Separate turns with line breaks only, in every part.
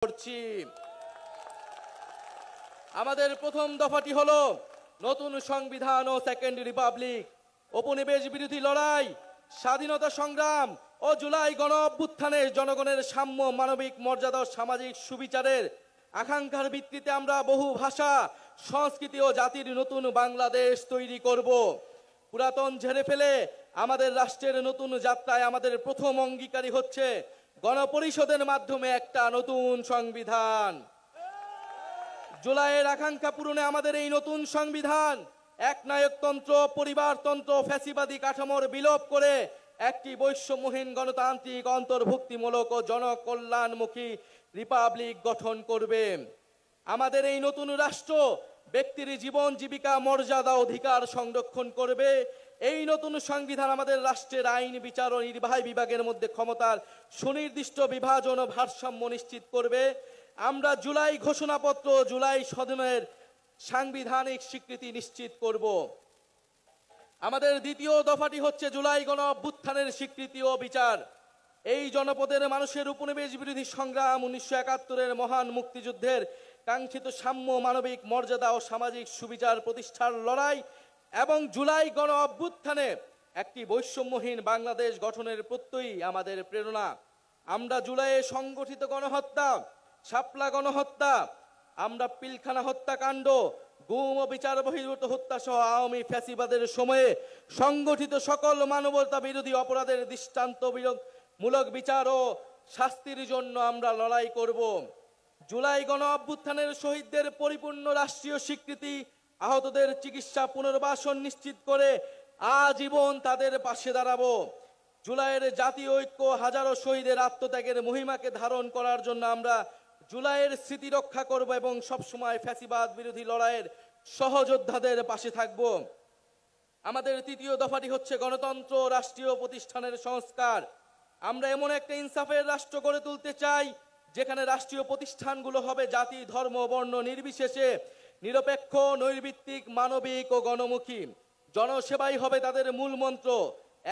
করছি। আমাদের প্রথম দফাটি হলো নতুন সংবিধান ও সেকেন্ড রিপাবলিক, উপনিবেশ বিরোধী লড়াই, স্বাধীনতা সংগ্রাম ও জুলাই গণ অভ্যুত্থানে জনগণের সাম্য, মানবিক মর্যাদা ও সামাজিক সুবিচারের আকাঙ্ক্ষার ভিত্তিতে আমরা বহু ভাষা, সংস্কৃতি ও জাতির নতুন বাংলাদেশ তৈরি করব। পুরাতন ঝেড়ে ফেলে আমাদের রাষ্ট্রের নতুন যাত্রায় আমাদের প্রথম অঙ্গীকারী হচ্ছে গণপরিষদের মাধ্যমে একটা নতুন সংবিধান। জুলাইয়ের আকাঙ্ক্ষা পূরণে আমাদের এই নতুন সংবিধান একনায়কতন্ত্র, পরিবারতন্ত্র, ফ্যাসিবাদী কাঠামোর বিলোপ করে একটি বৈষম্যহীন গণতান্ত্রিক, অন্তর্ভুক্তিমূলক ও জনকল্যাণমুখী রিপাবলিক গঠন করবে। আমাদের এই নতুন রাষ্ট্র ব্যক্তির জীবন, জীবিকা, মর্যাদা, অধিকার সংরক্ষণ করবে। এই নতুন সংবিধান আমাদের রাষ্ট্রের আইন, বিচার ও নির্বাহী বিভাগের মধ্যে ক্ষমতার সুনির্দিষ্ট বিভাজন ও ভারসাম্য নিশ্চিত করবে। আমরা জুলাই ঘোষণাপত্র, জুলাই সদনের সাংবিধানিক স্বীকৃতি নিশ্চিত করব। আমাদের দ্বিতীয় দফাটি হচ্ছে জুলাই গণ অভ্যুত্থানের স্বীকৃতি ও বিচার। এই জনপদের মানুষের উপনিবেশ বিরোধী সংগ্রাম, 1971-এর মহান মুক্তিযুদ্ধের কাঙ্ক্ষিত সাম্য, মানবিক মর্যাদা ও সামাজিক সুবিচার প্রতিষ্ঠার লড়াই এবং জুলাই গণ অভ্যুত্থানে একটি বৈষম্যহীন বাংলাদেশ গঠনের প্রত্যয়ই আমাদের প্রেরণা। আমরা জুলাইয়ে সংগঠিত গণহত্যা, শাপলা গণহত্যা, আমরা পিলখানা হত্যাকাণ্ড, গুম ও বিচার বহির্ভূত হত্যা সহ আওয়ামী ফ্যাসিবাদের সময়ে সংগঠিত সকল মানবতা বিরোধী অপরাধের দৃষ্টান্তমূলক বিচার ও শাস্তির জন্য আমরা লড়াই করব। জুলাই গণ অভ্যুত্থানের শহীদদের পরিপূর্ণ রাষ্ট্রীয় স্বীকৃতি, আহতদের চিকিৎসা, পুনর্বাসন নিশ্চিত করে আজীবন তাদের পাশে দাঁড়াবো। জুলাইয়ের জাতীয় ঐক্য, হাজারো শহীদের আত্মত্যাগের মহিমাকে ধারণ করার জন্য আমরা জুলাইয়ের স্মৃতি রক্ষা করব এবং সবসময় ফ্যাসিবাদ বিরোধী লড়াইয়ের সহযোদ্ধাদের পাশে থাকব। আমাদের তৃতীয় দফাটি হচ্ছে গণতন্ত্র, রাষ্ট্রীয় প্রতিষ্ঠানের সংস্কার। আমরা এমন একটা ইনসাফের রাষ্ট্র গড়ে তুলতে চাই যেখানে রাষ্ট্রীয় প্রতিষ্ঠানগুলো হবে জাতি, ধর্ম, বর্ণ নির্বিশেষে নিরপেক্ষ, নৈর্ভিত্তিক, মানবিক ও গণমুখী। জনসেবাই হবে তাদের মূল মন্ত্র।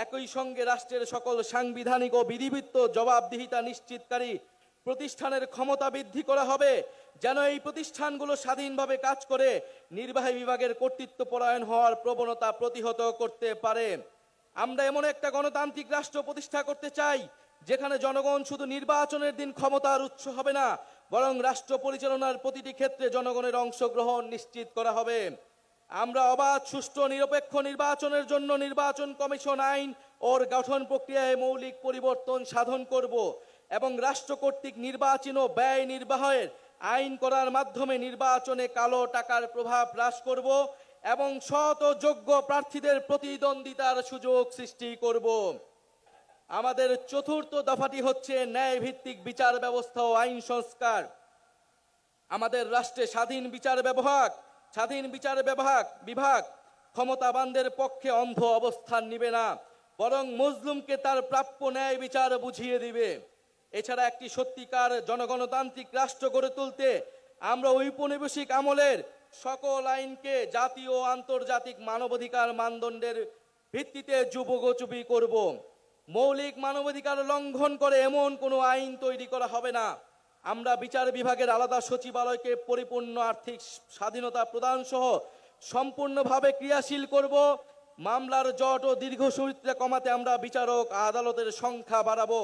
একই সঙ্গে রাষ্ট্রের সকল সাংবিধানিক ও বিধিবদ্ধ জবাবদিহিতা নিশ্চিতকারী প্রতিষ্ঠানের ক্ষমতা বৃদ্ধি করা হবে, যেন এই প্রতিষ্ঠানগুলো স্বাধীনভাবে কাজ করে নির্বাহী বিভাগের কর্তৃত্ব পরায়ণ হওয়ার প্রবণতা প্রতিহত করতে পারে। আমরা এমন একটা গণতান্ত্রিক রাষ্ট্র প্রতিষ্ঠা করতে চাই যেখানে জনগণ শুধু নির্বাচনের দিন ক্ষমতার উৎস হবে না, বরং রাষ্ট্র পরিচালনার প্রতিটি ক্ষেত্রে জনগণের অংশগ্রহণ নিশ্চিত করা হবে। আমরা অবাধ, সুষ্ঠু, নিরপেক্ষ নির্বাচনের জন্য নির্বাচন কমিশন আইন ওর গঠন প্রক্রিয়ায় মৌলিক পরিবর্তন সাধন করব এবং রাষ্ট্র কর্তৃক নির্বাচন ও ব্যয় নির্বাহের আইন করার মাধ্যমে নির্বাচনে কালো টাকার প্রভাব হ্রাস করব এবং সৎ ও যোগ্য প্রার্থীদের প্রতিদ্বন্দ্বিতার সুযোগ সৃষ্টি করব। আমাদের চতুর্থ দফাটি হচ্ছে ন্যায় ভিত্তিক বিচার ব্যবস্থা ও আইন সংস্কার। আমাদের রাষ্ট্রে স্বাধীন বিচার বিভাগ ক্ষমতাবানদের পক্ষে অন্ধ অবস্থান নিবে না, বরং মজলুমকে তার প্রাপ্য ন্যায় বিচার বুঝিয়ে দিবে। এছাড়া একটি সত্যিকার জনগণতান্ত্রিক রাষ্ট্র গড়ে তুলতে আমরা ঔপনিবেশিক আমলের সকল আইনকে জাতীয় ও আন্তর্জাতিক মানবাধিকার মানদণ্ডের ভিত্তিতে যুগোপযোগী করব। মৌলিক মানবাধিকার লঙ্ঘন করে এমন কোনো আইন তৈরি করা হবে না। আমরা বিচার বিভাগের আলাদা সচিবালয়কে পরিপূর্ণ আর্থিক স্বাধীনতা প্রদান সহ সম্পূর্ণভাবে ক্রিয়াশীল করব। মামলার জট ও দীর্ঘসূত্রে কমাতে আমরা বিচারক, আদালতের সংখ্যা বাড়াবো।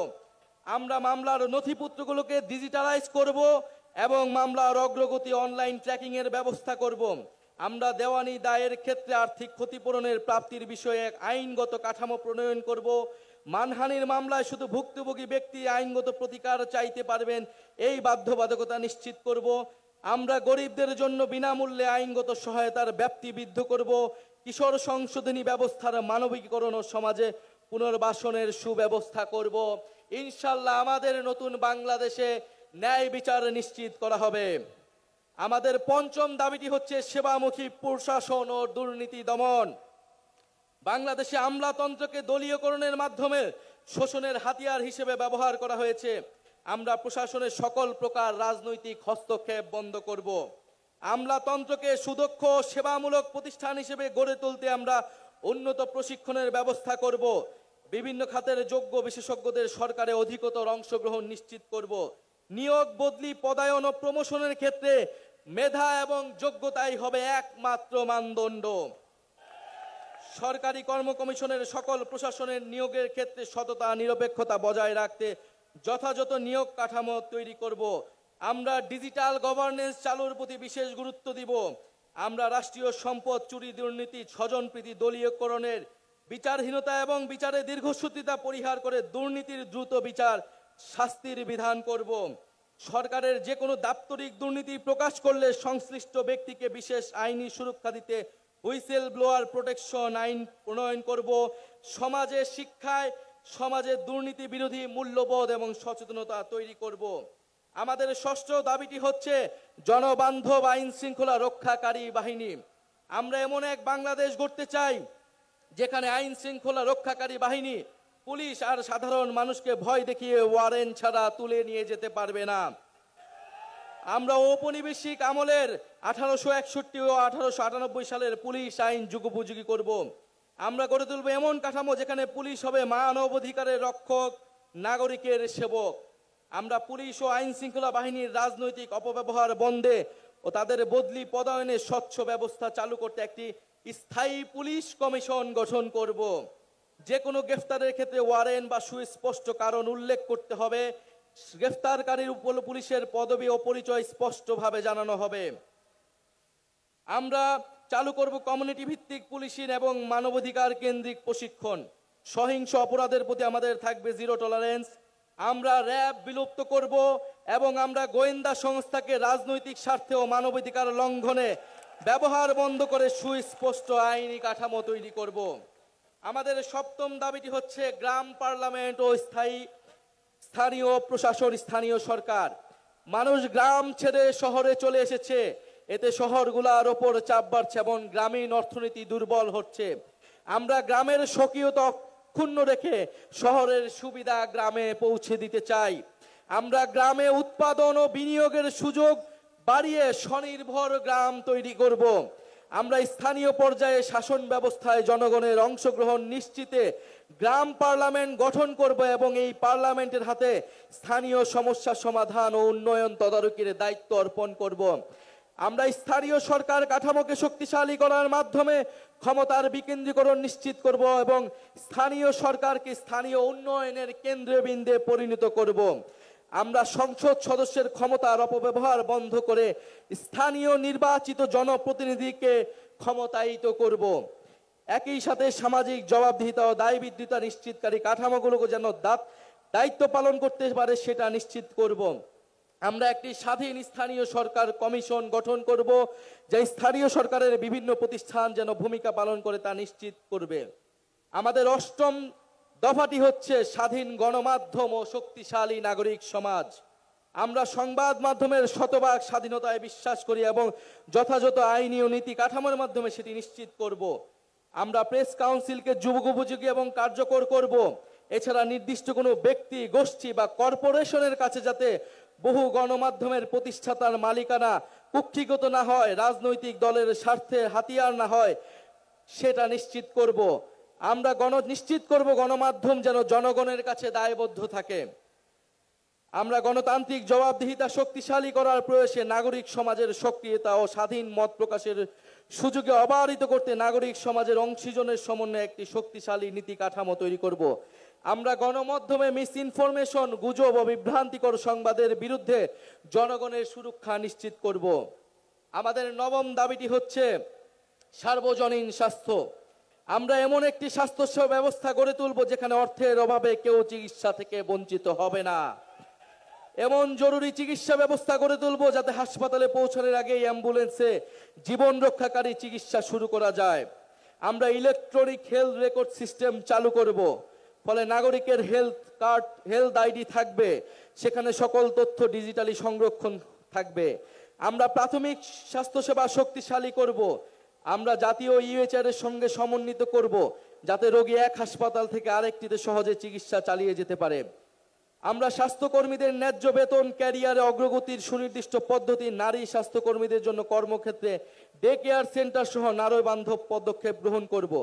আমরা মামলার নথিপত্রগুলোকে ডিজিটালাইজ করব এবং মামলার অগ্রগতি অনলাইন ট্র্যাকিং এর ব্যবস্থা করব। আমরা দেওয়ানি দায়ের ক্ষেত্রে আর্থিক ক্ষতিপূরণের প্রাপ্তির বিষয়ে এক আইনগত কাঠামো প্রণয়ন করব। মানহানির মামলায় শুধু ভুক্তভোগী ব্যক্তি আইনগত প্রতিকার চাইতে পারবেন, এই বাধ্যবাধকতা নিশ্চিত করব। আমরা গরিবদের জন্য বিনামূল্যে আইনগত সহায়তার ব্যাপ্তি বৃদ্ধি করব। কিশোর সংশোধনী ব্যবস্থার মানবিকীকরণ ও সমাজে পুনর্বাসনের সুব্যবস্থা করব। ইনশাল্লাহ আমাদের নতুন বাংলাদেশে ন্যায় বিচার নিশ্চিত করা হবে। আমাদের পঞ্চম দাবিটি হচ্ছে সেবামুখী প্রশাসন ও দুর্নীতি দমন। বাংলাদেশে আমলাতন্ত্রকে দলীয়করণের মাধ্যমে শোষণের হাতিয়ার হিসেবে ব্যবহার করা হয়েছে। আমরা প্রশাসনের সকল প্রকার রাজনৈতিক হস্তক্ষেপ বন্ধ করব। আমলাতন্ত্রকে সুদক্ষ সেবামূলক প্রতিষ্ঠান হিসেবে গড়ে তুলতে আমরা উন্নত প্রশিক্ষণের ব্যবস্থা করব। বিভিন্ন খাতের যোগ্য বিশেষজ্ঞদের সরকারে অধিকতর অংশগ্রহণ নিশ্চিত করব। নিয়োগ, বদলি, পদায়ন ও প্রমোশনের ক্ষেত্রে মেধা এবং যোগ্যতাই হবে একমাত্র মানদণ্ড। সরকারি কর্ম কমিশনের সকল প্রশাসনের নিয়োগের ক্ষেত্রে সততা, নিরপেক্ষতা বজায় রাখতে যথাযথ নিয়োগ কাঠামো তৈরি করব। আমরা ডিজিটাল গভর্নেন্স চালুর প্রতি বিশেষ গুরুত্ব দিব। আমরা রাষ্ট্রীয় সম্পদ চুরি, দুর্নীতি, স্বজনপ্রীতি, দলীয়করণের, বিচারহীনতা এবং বিচারে দীর্ঘসূত্রিতা পরিহার করে দুর্নীতির দ্রুত বিচার, শাস্তির বিধান করব। সরকারের যে কোনো দাপ্তরিক দুর্নীতি প্রকাশ করলে সংশ্লিষ্ট ব্যক্তিকে বিশেষ আইনি সুরক্ষা দিতে হুইসেল ব্লোয়ার প্রোটেকশন আইন প্রণয়ন করব। সমাজে, শিক্ষায়, সমাজে দুর্নীতি বিরোধী মূল্যবোধ এবং সচেতনতা তৈরি করব। আমাদের ষষ্ঠ দাবিটি হচ্ছে জনবান্ধব আইন শৃঙ্খলা রক্ষাকারী বাহিনী। আমরা এমন এক বাংলাদেশ গড়তে চাই যেখানে আইন শৃঙ্খলা রক্ষাকারী বাহিনী পুলিশ আর সাধারণ মানুষকে ভয় দেখিয়ে ওয়ারেন্ট ছাড়া তুলে নিয়ে যেতে পারবে না। আমরা ঔপনিবেশিক আমলের 1861 ও 1898 সালের পুলিশ আইন যুগোপযোগী করব। আমরা গড়ে তুলব এমন কাঠামো যেখানে পুলিশ হবে মানবাধিকারের রক্ষক, নাগরিকের সেবক। আমরা পুলিশ ও আইন শৃঙ্খলা বাহিনীর রাজনৈতিক অপব্যবহার বন্ধে ও তাদের বদলি পদায়নে স্বচ্ছ ব্যবস্থা চালু করতে একটি স্থায়ী পুলিশ কমিশন গঠন করব। যে কোনো গ্রেফতারের ক্ষেত্রে ওয়ারেন্ট বা সুস্পষ্ট কারণ উল্লেখ করতে হবে। গ্রেফতারকারীর উপর পুলিশের পদবি ও পরিচয় স্পষ্টভাবে জানানো হবে। আমরা চালু করব কমিউনিটি ভিত্তিক পুলিশিং এবং মানবাধিকার কেন্দ্রিক প্রশিক্ষণ। সহিংস অপরাধের প্রতি আমাদের থাকবে জিরো টলারেন্স। আমরা র্যাব বিলুপ্ত করব এবং আমরা গোয়েন্দা সংস্থাকে রাজনৈতিক স্বার্থে ও মানবাধিকার লঙ্ঘনে ব্যবহার বন্ধ করে সুস্পষ্ট আইনি কাঠামো তৈরি করব। আমাদের সপ্তম দাবিটি হচ্ছে গ্রাম পার্লামেন্ট ও স্থানীয় প্রশাসন, স্থানীয় সরকার। মানুষ গ্রাম ছেড়ে শহরে চলে এসেছে, এতে শহরগুলোর ওপর চাপ বাড়ছে এবং গ্রামীণ অর্থনীতি দুর্বল হচ্ছে। আমরা গ্রামের স্বকীয়তা অক্ষুণ্ণ রেখে শহরের সুবিধা গ্রামে পৌঁছে দিতে চাই। আমরা গ্রামে উৎপাদন ও বিনিয়োগের সুযোগ বাড়িয়ে স্বনির্ভর গ্রাম তৈরি করব। আমরা স্থানীয় পর্যায়ে শাসন ব্যবস্থায় জনগণের অংশগ্রহণ নিশ্চিতে গ্রাম পার্লামেন্ট গঠন করব এবং এই পার্লামেন্টের হাতে স্থানীয় সমস্যা সমাধান ও উন্নয়ন তদারকির দায়িত্ব অর্পণ করব। আমরা স্থানীয় সরকার কাঠামোকে শক্তিশালী করার মাধ্যমে ক্ষমতার বিকেন্দ্রীকরণ নিশ্চিত করব এবং স্থানীয় সরকারকে স্থানীয় উন্নয়নের কেন্দ্রবিন্দুতে পরিণত করব। আমরা সংসদ সদস্যের ক্ষমতার অপব্যবহার বন্ধ করে স্থানীয় নির্বাচিত জনপ্রতিনিধিকে ক্ষমতায়িত করব। একই সাথে সামাজিক জবাবদিহিতা ও দায়বদ্ধতা নিশ্চিতকারী কাঠামোগুলোকে যেন দায়িত্ব পালন করতে পারে সেটা নিশ্চিত করব। আমরা একটি স্বাধীন স্থানীয় সরকার কমিশন গঠন করব, যা স্থানীয় সরকারের বিভিন্ন প্রতিষ্ঠান যেন ভূমিকা পালন করে তা নিশ্চিত করবে। আমাদের অষ্টম দফাটি হচ্ছে স্বাধীন গণমাধ্যম ও শক্তিশালী নাগরিক সমাজ। আমরা সংবাদ মাধ্যমের শতভাগ স্বাধীনতায় বিশ্বাস করি এবং যথাযথ আইনি ও নীতি কাঠামোর মাধ্যমে সেটি নিশ্চিত করব। আমরা প্রেস কাউন্সিলকে যুগোপযোগী এবং কার্যকর করব। এছাড়া নির্দিষ্ট কোনো ব্যক্তি, গোষ্ঠী বা কর্পোরেশনের কাছে যাতে বহু গণমাধ্যমের প্রতিষ্ঠাতার মালিকানা কুক্ষিগত না হয়, রাজনৈতিক দলের স্বার্থে হাতিয়ার না হয়, সেটা নিশ্চিত করব। আমরা নিশ্চিত করব গণমাধ্যম যেন জনগণের কাছে দায়বদ্ধ থাকে। আমরা গণতান্ত্রিক জবাবদিহিতা শক্তিশালী করার প্রয়াসে নাগরিক সমাজের সক্রিয়তা ও স্বাধীন মত প্রকাশের সুযোগে অবারিত করতে নাগরিক সমাজের অংশীজনের সমন্বয়ে একটি শক্তিশালী নীতি কাঠামো তৈরি করব। আমরা গণমাধ্যমে মিস ইনফরমেশন, গুজব ও বিভ্রান্তিকর সংবাদের বিরুদ্ধে জনগণের সুরক্ষা নিশ্চিত করব। আমাদের নবম দাবিটি হচ্ছে সার্বজনীন স্বাস্থ্য। আমরা এমন একটি স্বাস্থ্য ব্যবস্থা গড়ে তুলব যেখানে অর্থের অভাবে কেউ চিকিৎসা থেকে বঞ্চিত হবে না। এমন জরুরি চিকিৎসা ব্যবস্থা গড়ে তুলব যাতে হাসপাতালে পৌঁছানোর আগেই অ্যাম্বুলেন্সে জীবন রক্ষাকারী চিকিৎসা শুরু করা যায়। আমরা ইলেকট্রনিক হেলথ রেকর্ড সিস্টেম চালু করব, ফলে নাগরিকের হেলথ কার্ড, হেলথ আইডি থাকবে, সেখানে সকল তথ্য ডিজিটালি সংরক্ষণ থাকবে। আমরা প্রাথমিক স্বাস্থ্যসেবা শক্তিশালী করব। আমরা জাতীয় ইউএচআর এর সঙ্গে সমন্বিত করব যাতে রোগী এক হাসপাতাল থেকে আরেকটিতে সহজে চিকিৎসা চালিয়ে যেতে পারে। আমরা স্বাস্থ্যকর্মীদের ন্যায্য বেতন, ক্যারিয়ারে অগ্রগতির সুনির্দিষ্ট পদ্ধতি, নারী স্বাস্থ্যকর্মীদের জন্য কর্মক্ষেত্রে ডে কেয়ার সেন্টার সহ নারী বান্ধব পদক্ষেপ গ্রহণ করব।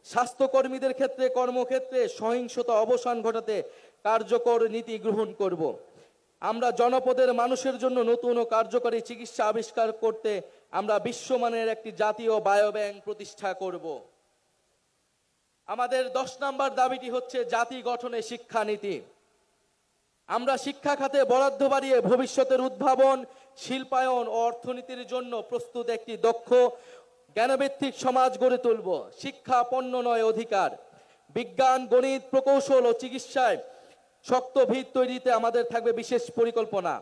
স্বাস্থ্যকর্মীদের ক্ষেত্রে কর্মক্ষেত্রে সহিংসতা অবসান ঘটাতে কার্যকর নীতি গ্রহণ করব। আমরা জনপদের মানুষের জন্য নতুন ও কার্যকরী চিকিৎসা আবিষ্কার করতে আমরা বিশ্বমানের একটি জাতীয় বায়োব্যাংক প্রতিষ্ঠা করব। আমাদের 10 নম্বর দাবিটি হচ্ছে জাতি গঠনে শিক্ষানীতি। আমরা শিক্ষা খাতে বরাদ্দ বাড়িয়ে ভবিষ্যতের উদ্ভাবন, শিল্পায়ন ও অর্থনীতির জন্য প্রস্তুত একটি দক্ষ জ্ঞানভিত্তিক সমাজ গড়ে তুলব। শিক্ষা পণ্য নয়, অধিকার। বিজ্ঞান, গণিত, প্রকৌশল ও চিকিৎসায় শক্ত ভিত তৈরিতে আমাদের থাকবে বিশেষ পরিকল্পনা।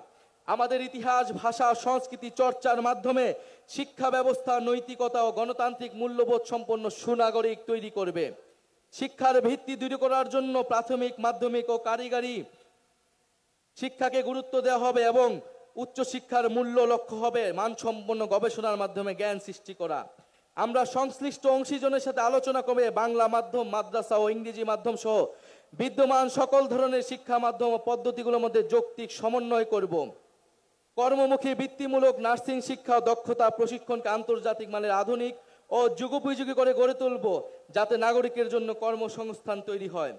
আমাদের ইতিহাস, ভাষা, সংস্কৃতি চর্চার মাধ্যমে শিক্ষা ব্যবস্থা নৈতিকতা ও গণতান্ত্রিক মূল্যবোধ সম্পন্ন সুনাগরিক তৈরি করবে। শিক্ষার ভিত্তি দৃঢ় করার জন্য প্রাথমিক, মাধ্যমিক ও কারিগরি শিক্ষাকে গুরুত্ব দেওয়া হবে এবং উচ্চশিক্ষার মূল্য লক্ষ্য হবে মানসম্পন্ন গবেষণার মাধ্যমে জ্ঞান সৃষ্টি করা। আমরা সংশ্লিষ্ট অংশীজনের সাথে আলোচনা করে বাংলা মাধ্যম, মাদ্রাসা ও ইংরেজি মাধ্যম সহ বিদ্যমান সকল ধরনের শিক্ষা মাধ্যম ও পদ্ধতিগুলোর মধ্যে যৌক্তিক সমন্বয় করব। কর্মমুখী বৃত্তিমূলক নার্সিং শিক্ষা ও দক্ষতা প্রশিক্ষণকে আন্তর্জাতিক মানের আধুনিক ও যুগোপযোগী করে গড়ে তুলব, যাতে নাগরিকের জন্য কর্মসংস্থান তৈরি হয়।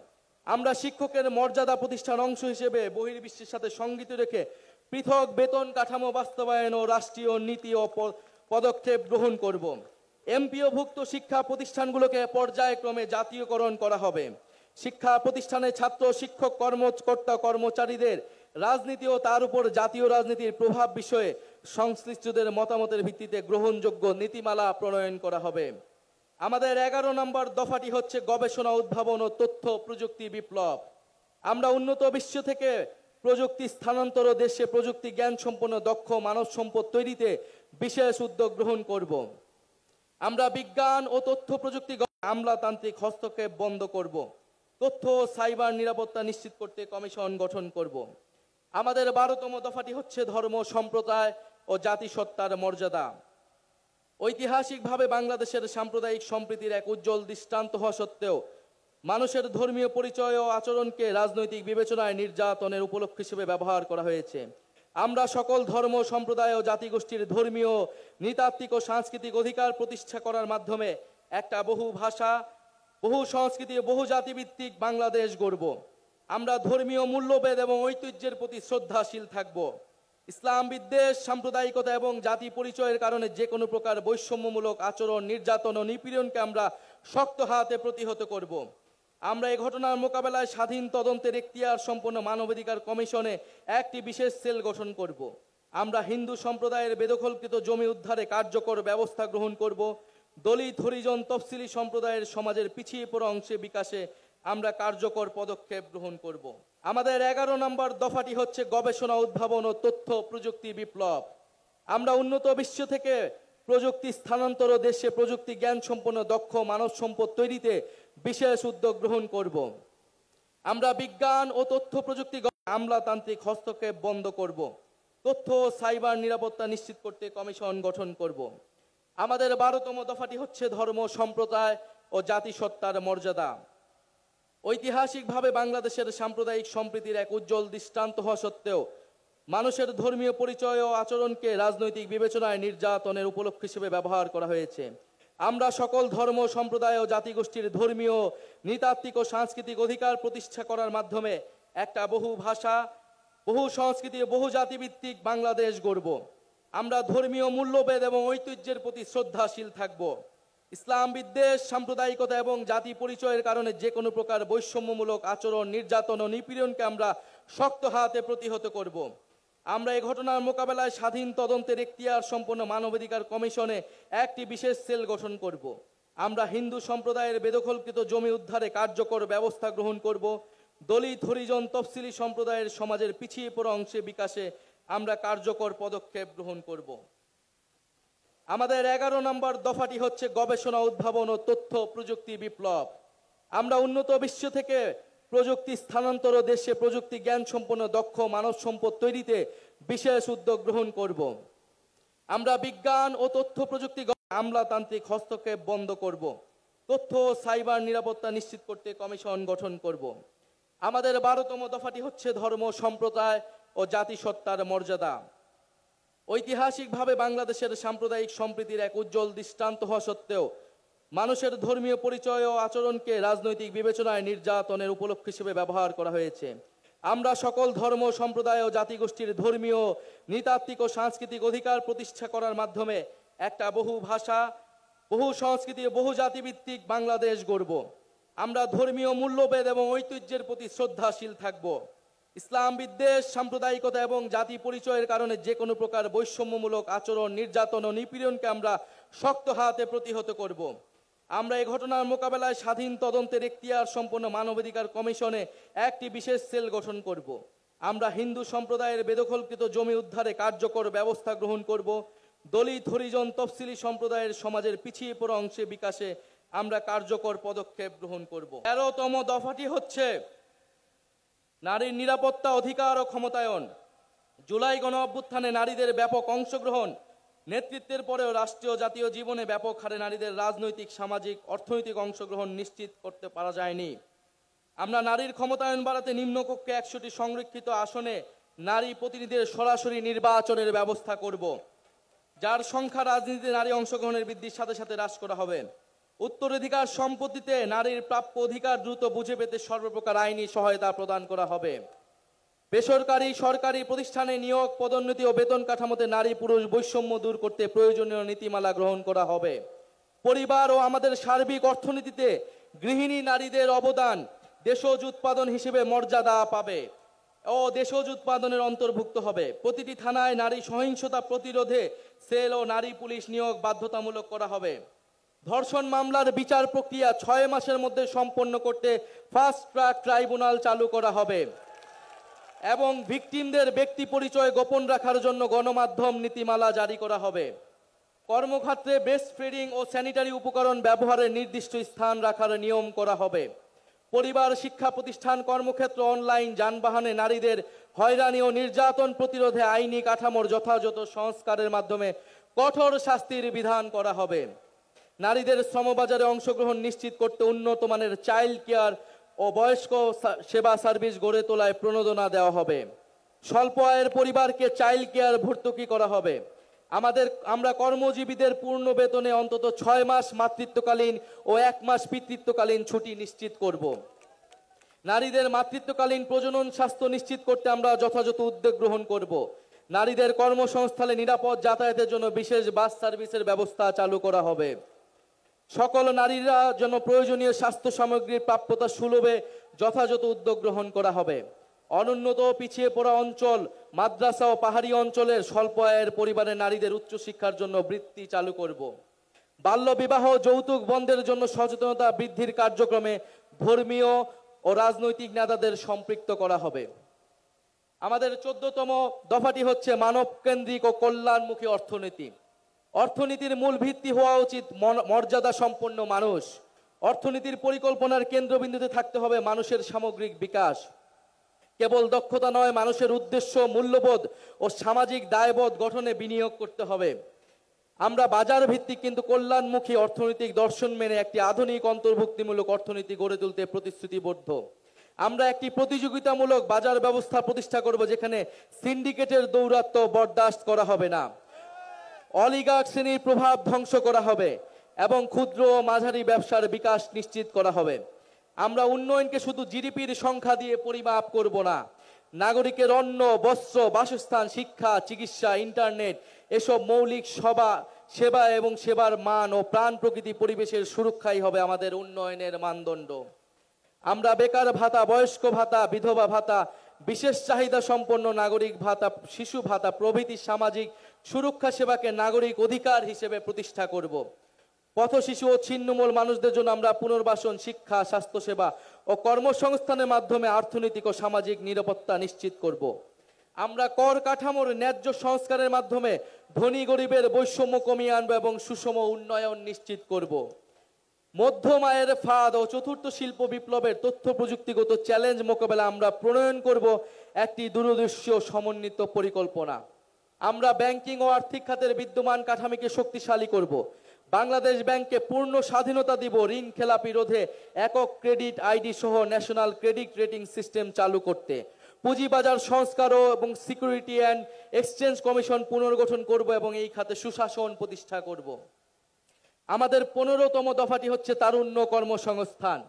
আমরা শিক্ষকের মর্যাদা প্রতিষ্ঠান অংশ হিসেবে বহির্বিশ্বের সাথে সঙ্গতি রেখে পৃথক বেতন কাঠামো বাস্তবায়ন ও রাষ্ট্রীয় নীতি ও পদক্ষেপ গ্রহণ করব। এমপিওভুক্ত শিক্ষা প্রতিষ্ঠানগুলোকে পর্যায়ক্রমে জাতীয়করণ করা হবে। শিক্ষা প্রতিষ্ঠানে ছাত্র, শিক্ষক, কর্মকর্তা, কর্মচারীদের রাজনীতি ও তার উপর জাতীয় রাজনীতির প্রভাব বিষয়ে সংশ্লিষ্টদের মতামতের ভিত্তিতে গ্রহণযোগ্য নীতিমালা প্রণয়ন করা হবে। আমাদের 11 নম্বর দফাটি হচ্ছে গবেষণা, উদ্ভাবন ও তথ্য প্রযুক্তি বিপ্লব। আমরা উন্নত বিশ্ব থেকে প্রযুক্তি স্থানান্তর ও দেশে প্রযুক্তি জ্ঞান সম্পন্ন দক্ষ মানব সম্পদ তৈরিতে বিশেষ উদ্যোগ গ্রহণ করব। আমরা বিজ্ঞান ও তথ্য প্রযুক্তি আমলাতান্ত্রিক হস্তক্ষেপ বন্ধ করব। তথ্য ও সাইবার নিরাপত্তা নিশ্চিত করতে কমিশন গঠন করব। আমাদের 12তম দফাটি হচ্ছে ধর্ম, সম্প্রদায় ও জাতিসত্তার মর্যাদা। ঐতিহাসিকভাবে বাংলাদেশের সাম্প্রদায়িক সম্প্রীতির এক উজ্জ্বল দৃষ্টান্ত হওয়া সত্ত্বেও মানুষের ধর্মীয় পরিচয় ও আচরণকে রাজনৈতিক বিবেচনায় নির্যাতনের উপলক্ষ হিসেবে ব্যবহার করা হয়েছে। আমরা সকল ধর্ম, সম্প্রদায় ও জাতিগোষ্ঠীর ধর্মীয়, নৃতাত্ত্বিক ও সাংস্কৃতিক অধিকার প্রতিষ্ঠা করার মাধ্যমে একটা বহু ভাষা, বহু সংস্কৃতি ও বহু জাতিভিত্তিক বাংলাদেশ গড়ব। আমরা ধর্মীয় মূল্যবোধ এবং ঐতিহ্যের প্রতি শ্রদ্ধাশীল থাকব। ইসলাম বিদ্বেষ, সাম্প্রদায়িকতা এবং জাতি পরিচয়ের কারণে যে কোনো প্রকার বৈষম্যমূলক আচরণ, নির্যাতন ও নিপীড়নকে আমরা শক্ত হাতে প্রতিহত করব। আমরা এই ঘটনার মোকাবেলায় স্বাধীন তদন্তের এখতিয়ার সম্পন্ন মানবাধিকার কমিশনে একটি বিশেষ সেল গঠন করব। আমরা হিন্দু সম্প্রদায়ের বেদখলকৃত জমি উদ্ধারে কার্যকর ব্যবস্থা গ্রহণ করব। দলিত, হরিজন, তফসিলি সম্প্রদায়ের সমাজের পিছিয়ে পড়া অংশে বিকাশে আমরা কার্যকর পদক্ষেপ গ্রহণ করব। আমাদের 11 নম্বর দফাটি হচ্ছে গবেষণা, উদ্ভাবন ও তথ্য প্রযুক্তি বিপ্লব। আমরা উন্নত বিশ্ব থেকে প্রযুক্তি স্থানান্তর ও দেশে প্রযুক্তি জ্ঞান সম্পন্ন দক্ষ মানব সম্পদ তৈরিতে বিশেষ উদ্যোগ গ্রহণ করব। আমরা বিজ্ঞান ও তথ্য প্রযুক্তি আমলাতান্ত্রিক হস্তক্ষেপ বন্ধ করব। তথ্য ও সাইবার নিরাপত্তা নিশ্চিত করতে কমিশন গঠন করব। আমাদের 12তম দফাটি হচ্ছে ধর্ম, সম্প্রদায় ও জাতিসত্তার মর্যাদা। ঐতিহাসিকভাবে বাংলাদেশের সাম্প্রদায়িক সম্প্রীতির এক উজ্জ্বল দৃষ্টান্ত হওয়া সত্ত্বেও মানুষের ধর্মীয় পরিচয় ও আচরণকে রাজনৈতিক বিবেচনায় নির্যাতনের উপলক্ষ হিসেবে ব্যবহার করা হয়েছে। আমরা সকল ধর্ম, সম্প্রদায় ও জাতিগোষ্ঠীর ধর্মীয়, নৃতাত্ত্বিক ও সাংস্কৃতিক অধিকার প্রতিষ্ঠা করার মাধ্যমে একটা বহু ভাষা, বহু সংস্কৃতি ও বহু জাতিভিত্তিক বাংলাদেশ গড়ব। আমরা ধর্মীয় মূল্যবোধ এবং ঐতিহ্যের প্রতি শ্রদ্ধাশীল থাকব। ইসলাম বিদ্বেষ, সাম্প্রদায়িকতা এবং জাতি পরিচয়ের কারণে যে কোনো প্রকার বৈষম্যমূলক আচরণ, নির্যাতন ও নিপীড়নকে আমরা শক্ত হাতে প্রতিহত করব। আমরা এই ঘটনার মোকাবেলায় স্বাধীন তদন্তের এখতিয়ার সম্পন্ন মানবাধিকার কমিশনে একটি বিশেষ সেল গঠন করব। আমরা হিন্দু সম্প্রদায়ের বেদখলকৃত জমি উদ্ধারে কার্যকর ব্যবস্থা গ্রহণ করব। দলিত, হরিজন, তফসিলি সম্প্রদায়ের সমাজের পিছিয়ে পড়া অংশে বিকাশে আমরা কার্যকর পদক্ষেপ গ্রহণ করব। আমাদের 11 নম্বর দফাটি হচ্ছে গবেষণা, উদ্ভাবন ও তথ্য প্রযুক্তি বিপ্লব। আমরা উন্নত বিশ্ব থেকে প্রযুক্তি স্থানান্তর ও দেশে প্রযুক্তি জ্ঞান সম্পন্ন দক্ষ মানব সম্পদ তৈরিতে বিশেষ উদ্যোগ গ্রহণ করব। আমরা বিজ্ঞান ও তথ্য প্রযুক্তি আমলাতান্ত্রিক হস্তক্ষেপ বন্ধ করব। তথ্য ও সাইবার নিরাপত্তা নিশ্চিত করতে কমিশন গঠন করব। আমাদের 12তম দফাটি হচ্ছে ধর্ম, সম্প্রদায় ও জাতিসত্তার মর্যাদা। ঐতিহাসিকভাবে বাংলাদেশের সাম্প্রদায়িক সম্প্রীতির এক উজ্জ্বল দৃষ্টান্ত হওয়া সত্ত্বেও মানুষের ধর্মীয় পরিচয় ও আচরণকে রাজনৈতিক বিবেচনায় নির্যাতনের উপলক্ষ হিসেবে ব্যবহার করা হয়েছে। আমরা সকল ধর্ম সম্প্রদায় ও জাতিগোষ্ঠীর ধর্মীয় নৃতাত্ত্বিক ও সাংস্কৃতিক অধিকার প্রতিষ্ঠা করার মাধ্যমে একটা বহু ভাষা, বহু সংস্কৃতি ও বহু জাতিভিত্তিক বাংলাদেশ গড়ব। আমরা ধর্মীয় মূল্যবোধ এবং ঐতিহ্যের প্রতি শ্রদ্ধাশীল থাকব। ইসলাম বিদ্বেষ, সাম্প্রদায়িকতা এবং জাতি পরিচয়ের কারণে যে কোনো প্রকার বৈষম্যমূলক আচরণ, নির্যাতন ও নিপীড়নকে আমরা শক্ত হাতে প্রতিহত করব। আমরা এই ঘটনার মোকাবেলায় স্বাধীন তদন্তের এখতিয়ার সম্পন্ন মানবাধিকার কমিশনে একটি বিশেষ সেল গঠন করব। আমরা হিন্দু সম্প্রদায়ের বেদখলকৃত জমি উদ্ধারে কার্যকর ব্যবস্থা গ্রহণ করব। দলিত, হরিজন, তফসিলি সম্প্রদায়ের সমাজের পিছিয়ে পড়া অংশে বিকাশে আমরা কার্যকর পদক্ষেপ গ্রহণ করব। 13তম দফাটি হচ্ছে নারীর নিরাপত্তা, অধিকার ও ক্ষমতায়ন। জুলাই গণ অভ্যুত্থানে নারীদের ব্যাপক অংশগ্রহণ, নেতৃত্বের পরেও রাষ্ট্রীয় জাতীয় জীবনে ব্যাপক হারে নারীদের রাজনৈতিক, সামাজিক, অর্থনৈতিক অংশগ্রহণ নিশ্চিত করতে পারা যায়নি। আমরা নারীর ক্ষমতায়ন বাড়াতে নিম্নকক্ষে 100টি সংরক্ষিত আসনে নারী প্রতিনিধিদের সরাসরি নির্বাচনের ব্যবস্থা করব, যার সংখ্যা রাজনীতিতে নারী অংশগ্রহণের বৃদ্ধির সাথে সাথে হ্রাস করা হবে। উত্তরাধিকার সম্পত্তিতে নারীর প্রাপ্য অধিকার দ্রুত বুঝে পেতে সর্বপ্রকার আইনি সহায়তা প্রদান করা হবে। বেসরকারি, সরকারি প্রতিষ্ঠানে নিয়োগ, পদোন্নতি ও বেতন কাঠামোতে নারী পুরুষ বৈষম্য দূর করতে প্রয়োজনীয় নীতিমালা গ্রহণ করা হবে। পরিবার ও আমাদের সার্বিক অর্থনীতিতে গৃহিণী নারীদের অবদান দেশজ উৎপাদন হিসেবে মর্যাদা পাবে ও দেশজ উৎপাদনের অন্তর্ভুক্ত হবে। প্রতিটি থানায় নারী সহিংসতা প্রতিরোধে সেল ও নারী পুলিশ নিয়োগ বাধ্যতামূলক করা হবে। ধর্ষণ মামলার বিচার প্রক্রিয়া 6 মাসের মধ্যে সম্পন্ন করতে ফাস্ট ট্র্যাক ট্রাইব্যুনাল চালু করা হবে এবং ভিকটিমদের ব্যক্তি পরিচয় গোপন রাখার জন্য গণমাধ্যম নীতিমালা জারি করা হবে। কর্মক্ষেত্রে ব্রেস্ট ফিডিং ও স্যানিটারি উপকরণ ব্যবহারের নির্দিষ্ট স্থান রাখার নিয়ম করা হবে। পরিবার, শিক্ষা প্রতিষ্ঠান, কর্মক্ষেত্র, অনলাইন, যানবাহনে নারীদের হয়রানি ও নির্যাতন প্রতিরোধে আইনি কাঠামোর যথাযথ সংস্কারের মাধ্যমে কঠোর শাস্তির বিধান করা হবে। নারীদের শ্রমবাজারে অংশগ্রহণ নিশ্চিত করতে উন্নত মানের চাইল্ড কেয়ার ও বয়স্ক সেবা সার্ভিস গড়ে তোলায় প্রণোদনা দেওয়া হবে। স্বল্প আয়ের পরিবারকে চাইল্ড কেয়ার ভর্তুকি করা হবে। আমরা কর্মজীবীদের পূর্ণ বেতনে অন্তত 6 মাস মাতৃত্বকালীন ও 1 মাস পিতৃত্বকালীন ছুটি নিশ্চিত করব। নারীদের মাতৃত্বকালীন প্রজনন স্বাস্থ্য নিশ্চিত করতে আমরা যথাযথ উদ্যোগ গ্রহণ করব। নারীদের কর্মসংস্থানে নিরাপদ যাতায়াতের জন্য বিশেষ বাস সার্ভিসের ব্যবস্থা চালু করা হবে। সকল নারীরা যেন প্রয়োজনীয় স্বাস্থ্য সামগ্রীর প্রাপ্যতা সুলভে যথাযথ উদ্যোগ গ্রহণ করা হবে। অনুন্নত পিছিয়ে পড়া অঞ্চল, মাদ্রাসা ও পাহাড়ি অঞ্চলের স্বল্প আয়ের পরিবারের নারীদের উচ্চশিক্ষার জন্য বৃত্তি চালু করব। বাল্য বিবাহ, যৌতুক বন্ধের জন্য সচেতনতা বৃদ্ধির কার্যক্রমে ধর্মীয় ও রাজনৈতিক নেতাদের সম্পৃক্ত করা হবে। আমাদের 14তম দফাটি হচ্ছে মানবকেন্দ্রিক ও কল্যাণমুখী অর্থনীতি। অর্থনীতির মূল ভিত্তি হওয়া উচিত মর্যাদা সম্পন্ন মানুষ। অর্থনীতির পরিকল্পনার কেন্দ্রবিন্দুতে থাকতে হবে মানুষের সামগ্রিক বিকাশ। কেবল দক্ষতা নয়, মানুষের উদ্দেশ্য, মূল্যবোধ ও সামাজিক দায়বোধ গঠনে বিনিয়োগ করতে হবে। আমরা বাজার ভিত্তিক কিন্তু কল্যাণমুখী অর্থনৈতিক দর্শন মেনে একটি আধুনিক অন্তর্ভুক্তিমূলক অর্থনীতি গড়ে তুলতে প্রতিশ্রুতিবদ্ধ। আমরা একটি প্রতিযোগিতামূলক বাজার ব্যবস্থা প্রতিষ্ঠা করব, যেখানে সিন্ডিকেটের দৌরাত্ম্য বরদাস্ত করা হবে না, অলিগার্ক শ্রেণীর প্রভাব ধ্বংস করা হবে এবং ক্ষুদ্র ও মাঝারি ব্যবসার বিকাশ নিশ্চিত করা হবে। আমরা উন্নয়নকে শুধু জিডিপির সংখ্যা দিয়ে পরিমাপ করব না। নাগরিকের অন্ন, বস্ত্র, বাসস্থান, শিক্ষা, চিকিৎসা, ইন্টারনেট এসব মৌলিক সেবা এবং সেবার মান ও প্রাণ প্রকৃতি পরিবেশের সুরক্ষাই হবে আমাদের উন্নয়নের মানদণ্ড। আমরা বেকার ভাতা, বয়স্ক ভাতা, বিধবা ভাতা, বিশেষ চাহিদা সম্পন্ন নাগরিক ভাতা, শিশু ভাতা প্রভৃতি সামাজিক সুরক্ষা সেবাকে নাগরিক অধিকার হিসেবে প্রতিষ্ঠা করব। পথ শিশু ও ছিন্নমূল মানুষদের জন্য আমরা পুনর্বাসন, শিক্ষা, স্বাস্থ্যসেবা ও কর্মসংস্থানের মাধ্যমে অর্থনৈতিক ও সামাজিক নিরাপত্তা নিশ্চিত করব। আমরা কর কাঠামোর ন্যায্য সংস্কারের মাধ্যমে ধনী গরিবের বৈষম্য কমিয়ে আনব এবং সুষম উন্নয়ন নিশ্চিত করব। মধ্যম আয়ের ফাঁদ ও চতুর্থ শিল্প বিপ্লবের তথ্য প্রযুক্তিগত চ্যালেঞ্জ মোকাবেলা আমরা প্রণয়ন করব একটি দূরদর্শী ও সমন্বিত পরিকল্পনা। আমরা ব্যাংকিং ও আর্থিক খাতের বিদ্যমান কাঠামোকে শক্তিশালী করব। বাংলাদেশ ব্যাংককে পূর্ণ স্বাধীনতা দিব ঋণ খেলাপি রোধে একক ক্রেডিট আইডি সহ ন্যাশনাল ক্রেডিট রেটিং সিস্টেম চালু করতে। পুঁজিবাজার সংস্কার এবং সিকিউরিটি অ্যান্ড এক্সচেঞ্জ কমিশন পুনর্গঠন করব এবং এই খাতে সুশাসন প্রতিষ্ঠা করব। আমাদের 15তম দফাটি হচ্ছে তারুণ্য কর্মসংস্থান।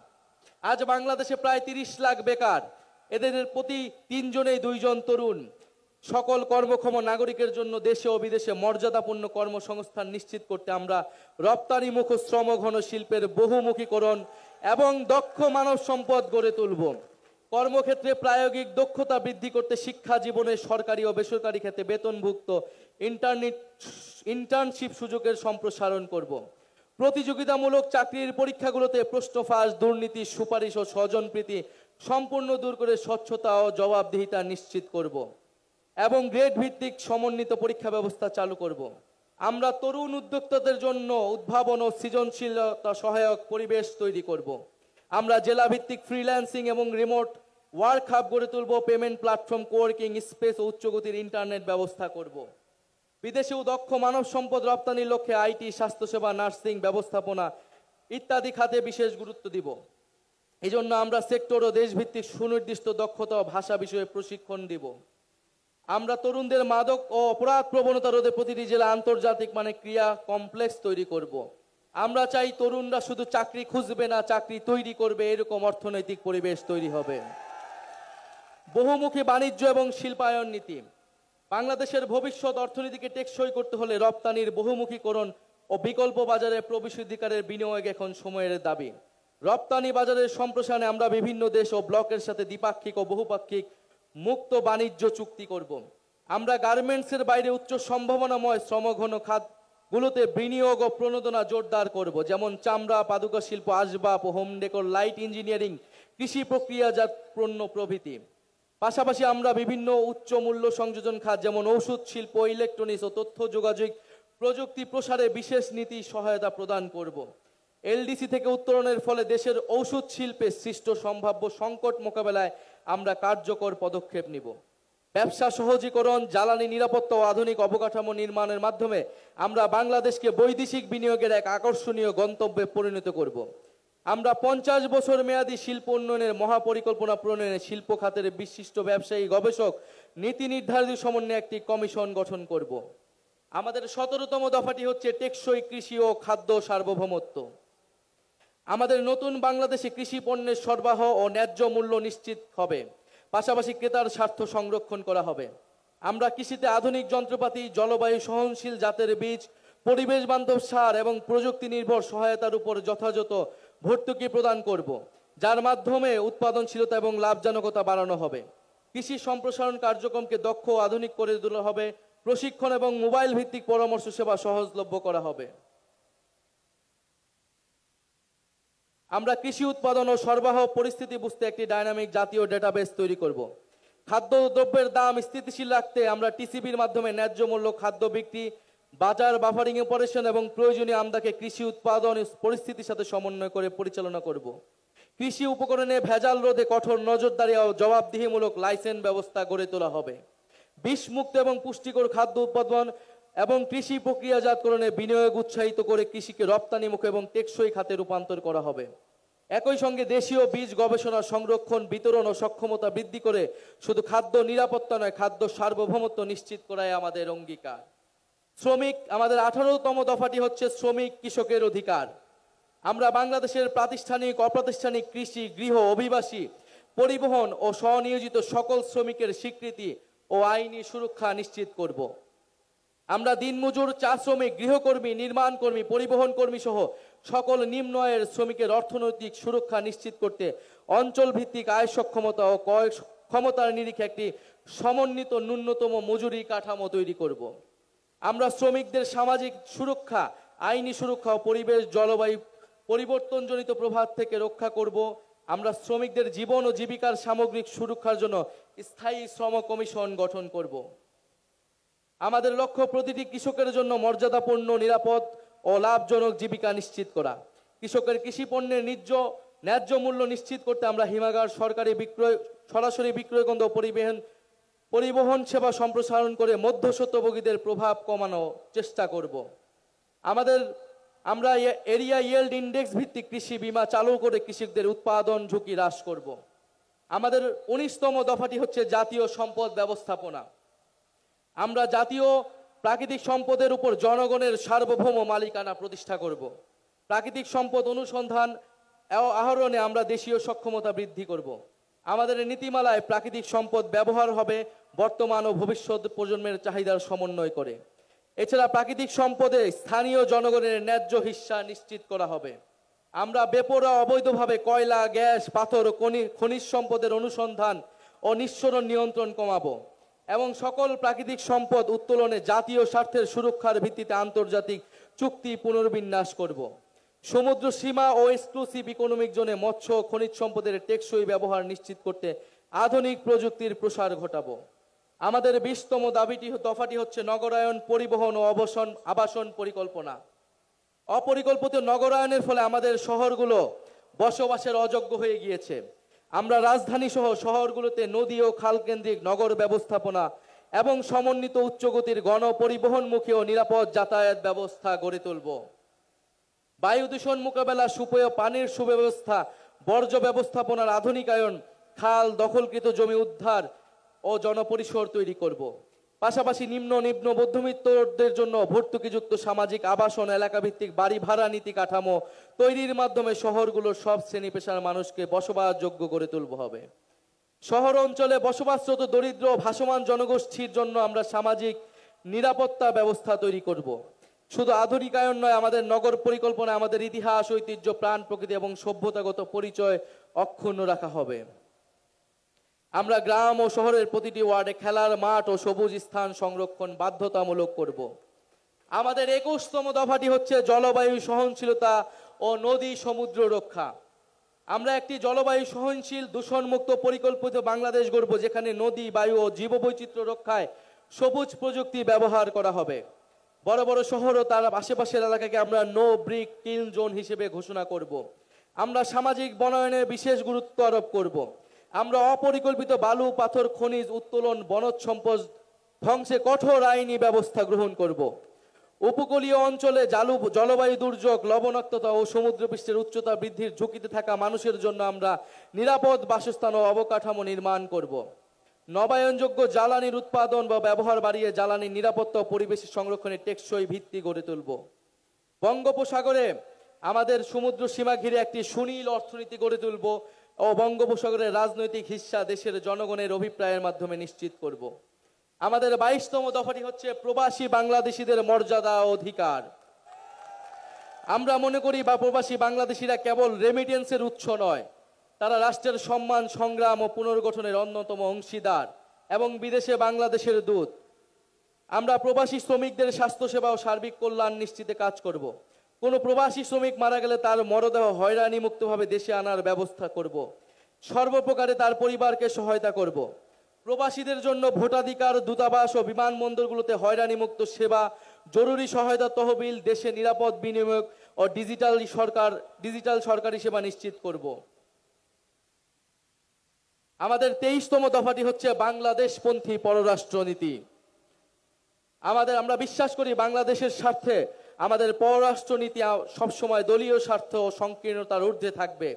আজ বাংলাদেশে প্রায় 30 লাখ বেকার। এদের প্রতি 3 জনেই 2 জন তরুণ। সকল কর্মক্ষম নাগরিকের জন্য দেশে ও বিদেশে মর্যাদাপূর্ণ কর্মসংস্থান নিশ্চিত করতে আমরা রপ্তানিমুখ শ্রমঘন শিল্পের বহুমুখীকরণ এবং দক্ষ মানব সম্পদ গড়ে তুলব। কর্মক্ষেত্রে প্রায়োগিক দক্ষতা বৃদ্ধি করতে শিক্ষা জীবনে সরকারি ও বেসরকারি ক্ষেত্রে বেতনভুক্ত ইন্টার্নশিপ সুযোগের সম্প্রসারণ করব। প্রতিযোগিতামূলক চাকরির পরীক্ষাগুলোতে প্রশ্ন ফাঁস, দুর্নীতি, সুপারিশ ও স্বজনপ্রীতি সম্পূর্ণ দূর করে স্বচ্ছতা ও জবাবদিহিতা নিশ্চিত করব এবং গ্রেড ভিত্তিক সমন্বিত পরীক্ষা ব্যবস্থা চালু করব। আমরা তরুণ উদ্যোক্তাদের জন্য উদ্ভাবন ও সৃজনশীলতা সহায়ক পরিবেশ তৈরি করব। আমরা জেলা ভিত্তিক ফ্রিল্যান্সিং এবং রিমোট ওয়ার্ক হাব গড়ে তুলব। পেমেন্ট প্ল্যাটফর্ম, কোয়ার্কিং স্পেস ও উচ্চগতির ইন্টারনেট ব্যবস্থা করব। বিদেশেও দক্ষ মানব সম্পদ রপ্তানির লক্ষ্যে আইটি, স্বাস্থ্যসেবা, নার্সিং, ব্যবস্থাপনা ইত্যাদি খাতে বিশেষ গুরুত্ব দিব। এই জন্য আমরা সেক্টর ও দেশভিত্তিক সুনির্দিষ্ট দক্ষতা ও ভাষা বিষয়ে প্রশিক্ষণ দিব। আমরা তরুণদের মাদক ও অপরাধ প্রবণতা রোধে প্রতিটি জেলা আন্তর্জাতিক মানে ক্রিয়া কমপ্লেক্স তৈরি করব। আমরা চাই তরুণরা শুধু চাকরি খুঁজবে না, চাকরি তৈরি করবে, এরকম অর্থনৈতিক পরিবেশ তৈরি হবে। বহুমুখী বাণিজ্য এবং শিল্পায়ন নীতি। বাংলাদেশের ভবিষ্যৎ অর্থনীতিকে টেকসই করতে হলে রপ্তানির বহুমুখীকরণ ও বিকল্প বাজারে প্রবেশাধিকারের বিনিয়োগ এখন সময়ের দাবি। রপ্তানি বাজারের সম্প্রসারণে আমরা বিভিন্ন দেশ ও ব্লকের সাথে দ্বিপাক্ষিক ও বহুপাক্ষিক মুক্ত বাণিজ্য চুক্তি করব। আমরা গার্মেন্টসের বাইরে উচ্চ সম্ভাবনাময় শ্রমঘন খাতগুলোতে বিনিয়োগ ও প্রণোদনা জোরদার করব, যেমন চামড়া, পাদুকা শিল্প, আসবাব ও হোম ডেকোর, লাইট ইঞ্জিনিয়ারিং, কৃষি প্রক্রিয়াজাত পণ্য প্রভৃতি। পাশাপাশি আমরা বিভিন্ন উচ্চ মূল্য সংযোজন খাত যেমন ঔষধ শিল্প, ইলেকট্রনিক্স ও তথ্য যোগাযোগ প্রযুক্তি প্রসারে বিশেষ নীতি সহায়তা প্রদান করব। এলডিসি থেকে উত্তরণের ফলে দেশের ঔষধ শিল্পে সৃষ্ট সম্ভাব্য সংকট মোকাবেলায় আমরা কার্যকর পদক্ষেপ নিব। ব্যবসা সহজীকরণ, জ্বালানি নিরাপত্তা ও আধুনিক অবকাঠামো নির্মাণের মাধ্যমে আমরা বাংলাদেশকে বৈদেশিক বিনিয়োগের এক আকর্ষণীয় গন্তব্যে পরিণত করব। আমরা 50 বছর মেয়াদী শিল্প উন্নয়নের মহাপরিকল্পনা প্রণয়নে শিল্প খাতের বিশিষ্ট ব্যবসায়ী, গবেষক, নীতি নির্ধারিত সমন্বয়ে একটি কমিশন গঠন করব। আমাদের 17তম দফাটি হচ্ছে টেকসই কৃষি ও খাদ্য সার্বভৌমত্ব। আমাদের নতুন বাংলাদেশে কৃষি পণ্যের সরবরাহ ও ন্যায্য মূল্য নিশ্চিত হবে, পাশাপাশি ক্রেতার স্বার্থ সংরক্ষণ করা হবে। আমরা কৃষিতে আধুনিক যন্ত্রপাতি, জলবায়ু সহনশীল জাতের বীজ, পরিবেশ বান্ধব সার এবং প্রযুক্তি নির্ভর সহায়তার উপর যথাযথ ভর্তুকি প্রদান করব, যার মাধ্যমে উৎপাদনশীলতা এবং লাভজনকতা বাড়ানো হবে। কৃষি সম্প্রসারণ কার্যক্রমকে দক্ষ ও আধুনিক করে তোলা হবে। প্রশিক্ষণ এবং মোবাইল ভিত্তিক পরামর্শ সেবা সহজলভ্য করা হবে। আমরা কৃষি উৎপাদন ও সরবরাহ পরিস্থিতি বুঝতে একটি ডাইনামিক জাতীয় ডেটাবেস তৈরি করব। খাদ্যদ্রব্যের দাম স্থিতিশীল রাখতে আমরা টিসিবির মাধ্যমে ন্যায্য মূল্য খাদ্য বিক্রি, বাজার বাফারিং অপারেশন এবং প্রয়োজনীয় আমদাকে কৃষি উৎপাদন পরিস্থিতির সাথে সমন্বয় করে পরিচালনা করব। কৃষি উপকরণে ভেজাল রোধে কঠোর নজরদারি ও জবাবদিহিমূলক লাইসেন্স ব্যবস্থা গড়ে তোলা হবে। বিষমুক্ত এবং পুষ্টিকর খাদ্য উৎপাদন এবং কৃষি প্রক্রিয়াজাতকরণে বিনিয়োগ উৎসাহিত করে কৃষিকে রপ্তানিমুখী এবং টেকসই খাতে রূপান্তর করা হবে। একই সঙ্গে দেশীয় বীজ গবেষণা, সংরক্ষণ, বিতরণ ও সক্ষমতা বৃদ্ধি করে শুধু খাদ্য নিরাপত্তা নয়, খাদ্য সার্বভৌমত্ব নিশ্চিত করাই আমাদের অঙ্গীকার। শ্রমিক, আমাদের 18তম দফাটি হচ্ছে শ্রমিক কৃষকের অধিকার। আমরা বাংলাদেশের প্রাতিষ্ঠানিক, অপ্রাতিষ্ঠানিক, কৃষি, গৃহ, অভিবাসী, পরিবহন ও স্বনিয়োজিত সকল শ্রমিকের স্বীকৃতি ও আইনি সুরক্ষা নিশ্চিত করব। আমরা দিনমজুর, চা শ্রমিক, গৃহকর্মী, নির্মাণ কর্মী, পরিবহন কর্মী সহ সকল নিম্ন আয়ের শ্রমিকের অর্থনৈতিক সুরক্ষা নিশ্চিত করতে অঞ্চল ভিত্তিক আয় সক্ষমতা ও ক্রয় ক্ষমতার নিরিখে একটি সমন্বিত ন্যূনতম মজুরি কাঠামো তৈরি করব। আমরা শ্রমিকদের সামাজিক সুরক্ষা, আইনি সুরক্ষা ও পরিবেশ জলবায়ু পরিবর্তনজনিত প্রভাব থেকে রক্ষা করব। আমরা শ্রমিকদের জীবন ও জীবিকার সামগ্রিক সুরক্ষার জন্য স্থায়ী শ্রম কমিশন গঠন করব। আমাদের লক্ষ্য প্রতিটি কৃষকের জন্য মর্যাদাপূর্ণ, নিরাপদ ও লাভজনক জীবিকা নিশ্চিত করা। কৃষকের কৃষি পণ্যের ন্যায্য মূল্য নিশ্চিত করতে আমরা হিমাগার, সরাসরি বিক্রয় কেন্দ্র, পরিবহন সেবা সম্প্রসারণ করে মধ্যস্বত্বভোগীদের প্রভাব কমানোর চেষ্টা করব। আমরা এরিয়া ইয়েল্ড ইন্ডেক্স ভিত্তিক কৃষি বীমা চালু করে কৃষকদের উৎপাদন ঝুঁকি হ্রাস করব। আমাদের 19তম দফাটি হচ্ছে জাতীয় সম্পদ ব্যবস্থাপনা। আমরা জাতীয় প্রাকৃতিক সম্পদের উপর জনগণের সার্বভৌম মালিকানা প্রতিষ্ঠা করব। প্রাকৃতিক সম্পদ অনুসন্ধান ও আহরণে আমরা দেশীয় সক্ষমতা বৃদ্ধি করব। আমাদের নীতিমালায় প্রাকৃতিক সম্পদ ব্যবহার হবে বর্তমান ও ভবিষ্যৎ প্রজন্মের চাহিদার সমন্বয় করে। এছাড়া প্রাকৃতিক সম্পদে স্থানীয় জনগণের ন্যায্য হিস্সা নিশ্চিত করা হবে। আমরা বেপরোয়া অবৈধভাবে কয়লা, গ্যাস, পাথর ও খনিজ সম্পদের অনুসন্ধান ও নিঃসরণ নিয়ন্ত্রণ কমাবো এবং সকল প্রাকৃতিক সম্পদ উত্তোলনে জাতীয় স্বার্থের সুরক্ষার ভিত্তিতে আন্তর্জাতিক চুক্তি পুনর্বিন্যাস করব। সমুদ্র সীমা ও এক্সক্লুসিভ ইকোনমিক জোনে মৎস্য ও খনিজ সম্পদের টেকসই ব্যবহার নিশ্চিত করতে আধুনিক প্রযুক্তির প্রসার ঘটাবো। আমাদের 20তম দফাটি হচ্ছে নগরায়ন, পরিবহন ও আবাসন পরিকল্পনা। অপরিকল্পিত নগরায়নের ফলে আমাদের শহরগুলো বসবাসের অযোগ্য হয়ে গিয়েছে। আমরা রাজধানী সহ শহরগুলোতে নদী ও খাল কেন্দ্রিক নগর ব্যবস্থাপনা এবং সমন্বিত উচ্চগতির গণপরিবহনমুখী ও নিরাপদ যাতায়াত ব্যবস্থা গড়ে তুলব। বায়ু দূষণ মোকাবেলা, সুপেয় পানির সুব্যবস্থা, বর্জ্য ব্যবস্থাপনার আধুনিকায়ন, খাল দখলকৃত জমি উদ্ধার ও জনপরিসর তৈরি করব। পাশাপাশি নিম্ন মধ্যবিত্তদের জন্য ভর্তুকিযুক্ত সামাজিক আবাসন, এলাকাভিত্তিক বাড়ি ভাড়া নীতি কাঠামো তৈরির মাধ্যমে শহরগুলোর সব শ্রেণী পেশার মানুষকে বসবাসযোগ্য করে তুলতে হবে। শহর অঞ্চলে বসবাসরত দরিদ্র ভাসমান জনগোষ্ঠীর জন্য আমরা সামাজিক নিরাপত্তা ব্যবস্থা তৈরি করব। শুধু আধুনিকায়ন নয়, আমাদের নগর পরিকল্পনায় আমাদের ইতিহাস, ঐতিহ্য, প্রাণ প্রকৃতি এবং সভ্যতাগত পরিচয় অক্ষুণ্ণ রাখা হবে। আমরা গ্রাম ও শহরের প্রতিটি ওয়ার্ডে খেলার মাঠ ও সবুজ স্থান সংরক্ষণ বাধ্যতামূলক করব। আমাদের 21তম দফাটি হচ্ছে জলবায়ু সহনশীলতা ও নদী সমুদ্র রক্ষা। আমরা একটি জলবায়ু সহনশীল, দূষণমুক্ত পরিকল্পিত বাংলাদেশ গড়ব, যেখানে নদী, বায়ু ও জীববৈচিত্র্য রক্ষায় সবুজ প্রযুক্তি ব্যবহার করা হবে। বড় বড় শহর ও তার আশেপাশের এলাকাকে আমরা নো ব্রিক কিল জোন হিসেবে ঘোষণা করব। আমরা সামাজিক বনায়নে বিশেষ গুরুত্ব আরোপ করব। আমরা অপরিকল্পিত বালু, পাথর, খনিজ উত্তোলন, বনজ সম্পদ ধ্বংসে কঠোর আইনি ব্যবস্থা গ্রহণ করব। উপকূলীয় অঞ্চলে জলবায়ু দুর্যোগ, লবণাক্ততা ও সমুদ্রপৃষ্ঠের উচ্চতা বৃদ্ধির ঝুঁকিতে থাকা মানুষের জন্য আমরা নিরাপদ বাসস্থান ও অবকাঠামো নির্মাণ করব। নবায়নযোগ্য জ্বালানির উৎপাদন বা ব্যবহার বাড়িয়ে জ্বালানি নিরাপত্তা ও পরিবেশ সংরক্ষণের টেকসই ভিত্তি গড়ে তুলব। বঙ্গোপসাগরে আমাদের সমুদ্র সীমা ঘিরে একটি সুনীল অর্থনীতি গড়ে তুলব ও বঙ্গোপসাগরের রাজনৈতিক হিস্সা দেশের জনগণের অভিপ্রায়ের মাধ্যমে নিশ্চিত করব। আমাদের 22তম দফাটি হচ্ছে প্রবাসী বাংলাদেশিদের মর্যাদা ও অধিকার। আমরা মনে করি প্রবাসী বাংলাদেশিরা কেবল রেমিটেন্সের উৎস নয়, তারা রাষ্ট্রের সম্মান, সংগ্রাম ও পুনর্গঠনের অন্যতম অংশীদার এবং বিদেশে বাংলাদেশের দূত। আমরা প্রবাসী শ্রমিকদের স্বাস্থ্যসেবা ও সার্বিক কল্যাণ নিশ্চিতে কাজ করব। কোনো প্রবাসী শ্রমিক মারা গেলে তার মরদেহ হয়রানি মুক্তভাবে দেশে আনার ব্যবস্থা করব। সর্বপ্রকারে তার পরিবারকে সহায়তা করব। প্রবাসীদের জন্য ভোটাধিকার, দূতাবাস ও বিমানবন্দরগুলোতে হয়রানি মুক্ত সেবা, জরুরি সহায়তা তহবিল, দেশে নিরাপদ বিনিয়োগ ও ডিজিটাল সরকারি সেবা নিশ্চিত করব। আমাদের 23তম দফাটি হচ্ছে বাংলাদেশপন্থী পররাষ্ট্রনীতি। আমরা বিশ্বাস করি বাংলাদেশের স্বার্থে আমাদের পররাষ্ট্রনীতি সবসময় দলীয় স্বার্থ ও সংকীর্ণতার ঊর্ধ্বে থাকবে।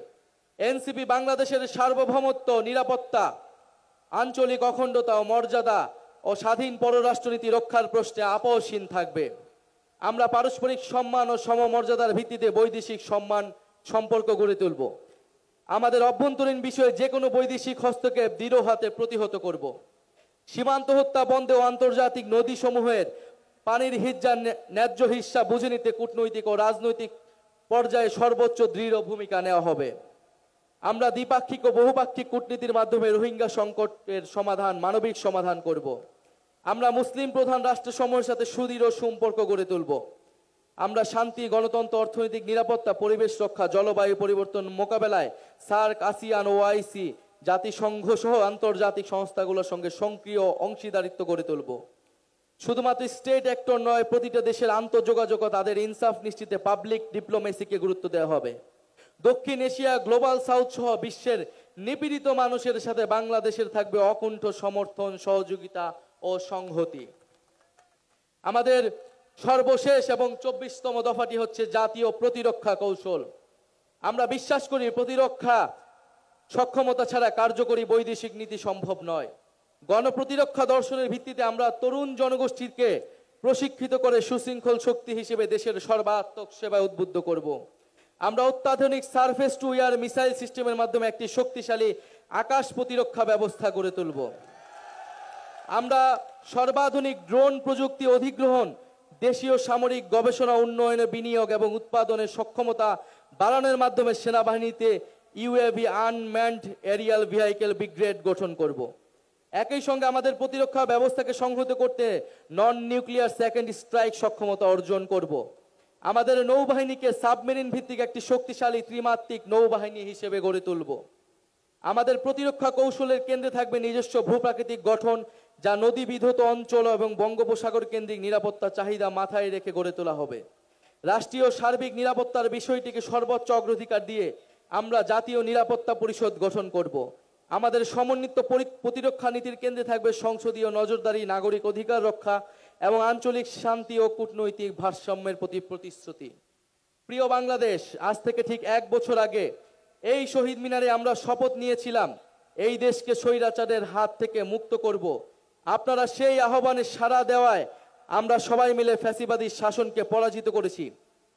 এনসিপি বাংলাদেশের সার্বভৌমত্ব, নিরাপত্তা, আঞ্চলিক অখণ্ডতা ও মর্যাদা ও স্বাধীন পররাষ্ট্রনীতি রক্ষার প্রশ্নে আপোষহীন থাকবে। আমরা পারস্পরিক সম্মান ও সমমর্যাদার ভিত্তিতে বৈদেশিক সম্পর্ক গড়ে তুলব। আমাদের অভ্যন্তরীণ বিষয়ে যে কোনো বৈদেশিক হস্তক্ষেপ দৃঢ় হাতে প্রতিহত করব। সীমান্ত হত্যা বন্ধে ও আন্তর্জাতিক নদীসমূহের পানির ন্যায্য হিস্সা বুঝে নিতে কূটনৈতিক ও রাজনৈতিক পর্যায়ে সর্বোচ্চ দৃঢ় ভূমিকা নেওয়া হবে। আমরা দ্বিপাক্ষিক ও বহুপাক্ষিক কূটনীতির মাধ্যমে রোহিঙ্গা সংকটের মানবিক সমাধান করব। আমরা মুসলিম প্রধান রাষ্ট্রসমূহের সাথে সুদৃঢ় সম্পর্ক গড়ে তুলব। আমরা শান্তি, গণতন্ত্র, অর্থনৈতিক নিরাপত্তা, পরিবেশ রক্ষা, জলবায়ু পরিবর্তন মোকাবেলায় সার্ক, আসিয়ান, ওআইসি, জাতিসংঘ সহ আন্তর্জাতিক সংস্থাগুলোর সঙ্গে সক্রিয় অংশীদারিত্ব গড়ে তুলব। শুধুমাত্র স্টেট অ্যাক্টর নয়, প্রতিটা দেশের আন্তঃযোগাযোগ তাদের ইনসাফ নিশ্চিতে পাবলিক ডিপ্লোমেসিকে গুরুত্ব দেওয়া হবে। দক্ষিণ এশিয়া, গ্লোবাল সাউথ সহ বিশ্বের নিপীড়িত মানুষের সাথে বাংলাদেশের থাকবে অকুণ্ঠ সমর্থন, সহযোগিতা ও সংহতি। আমাদের সর্বশেষ এবং 24তম দফাটি হচ্ছে জাতীয় প্রতিরক্ষা কৌশল। আমরা বিশ্বাস করি প্রতিরক্ষা সক্ষমতা ছাড়া কার্যকরী বৈদেশিক নীতি সম্ভব নয়। গণপ্রতিরক্ষা দর্শনের ভিত্তিতে আমরা তরুণ জনগোষ্ঠীকে প্রশিক্ষিত করে সুশৃঙ্খল শক্তি হিসেবে দেশের সর্বাত্মক সেবায় উদ্বুদ্ধ করব। আমরা অত্যাধুনিক সারফেস টু এয়ার মিসাইল সিস্টেমের মাধ্যমে একটি শক্তিশালী আকাশ প্রতিরক্ষা ব্যবস্থা গড়ে তুলব। আমরা সর্বাধুনিক ড্রোন প্রযুক্তি অধিগ্রহণ, দেশীয় সামরিক গবেষণা উন্নয়নে বিনিয়োগ এবং উৎপাদনের সক্ষমতা বাড়ানোর মাধ্যমে সেনাবাহিনীতে UAV unmanned Arial vehicle brigade গঠন করব। একই সঙ্গে আমাদের প্রতিরক্ষা ব্যবস্থাকে সংহত করতে নন নিউক্লিয়ার সেকেন্ড স্ট্রাইক সক্ষমতা অর্জন করব। আমাদের নৌবাহিনীকে সাবমেরিন ভিত্তিক একটি শক্তিশালী ত্রিমাত্রিক নৌবাহিনী হিসেবে গড়ে তুলব। আমাদের প্রতিরক্ষা কৌশলের কেন্দ্রে থাকবে নিজস্ব ভূপ্রাকৃতিক গঠন, যা নদী বিধৌত অঞ্চল এবং বঙ্গোপসাগর কেন্দ্রিক নিরাপত্তা চাহিদা মাথায় রেখে গড়ে তোলা হবে। রাষ্ট্রীয় সার্বিক নিরাপত্তার বিষয়টিকে সর্বোচ্চ অগ্রাধিকার দিয়ে আমরা জাতীয় নিরাপত্তা পরিষদ গঠন করব। আমাদের সমন্বিত প্রতিরক্ষা নীতির কেন্দ্রে থাকবে সংসদীয় নজরদারি, নাগরিক অধিকার রক্ষা এবং আঞ্চলিক শান্তি ও কূটনৈতিক ভারসাম্যের প্রতি প্রতিশ্রুতি। প্রিয় বাংলাদেশ, আজ থেকে ঠিক 1 বছর আগে এই শহীদ মিনারে আমরা শপথ নিয়েছিলাম এই দেশকে স্বৈরাচারের হাত থেকে মুক্ত করব। আপনারা সেই আহ্বানে সাড়া দেওয়ায় আমরা সবাই মিলে ফ্যাসিবাদী শাসনকে পরাজিত করেছি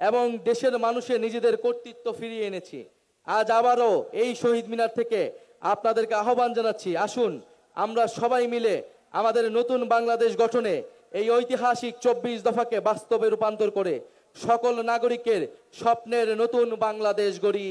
এবং দেশের মানুষের নিজেদের কর্তৃত্ব ফিরিয়ে এনেছি। আজ আবারও এই শহীদ মিনার থেকে আপনাদেরকে আহ্বান জানাচ্ছি, আসুন আমরা সবাই মিলে আমাদের নতুন বাংলাদেশ গঠনে এই ঐতিহাসিক 24 দফাকে বাস্তবে রূপান্তর করে সকল নাগরিকের স্বপ্নের নতুন বাংলাদেশ গড়ি।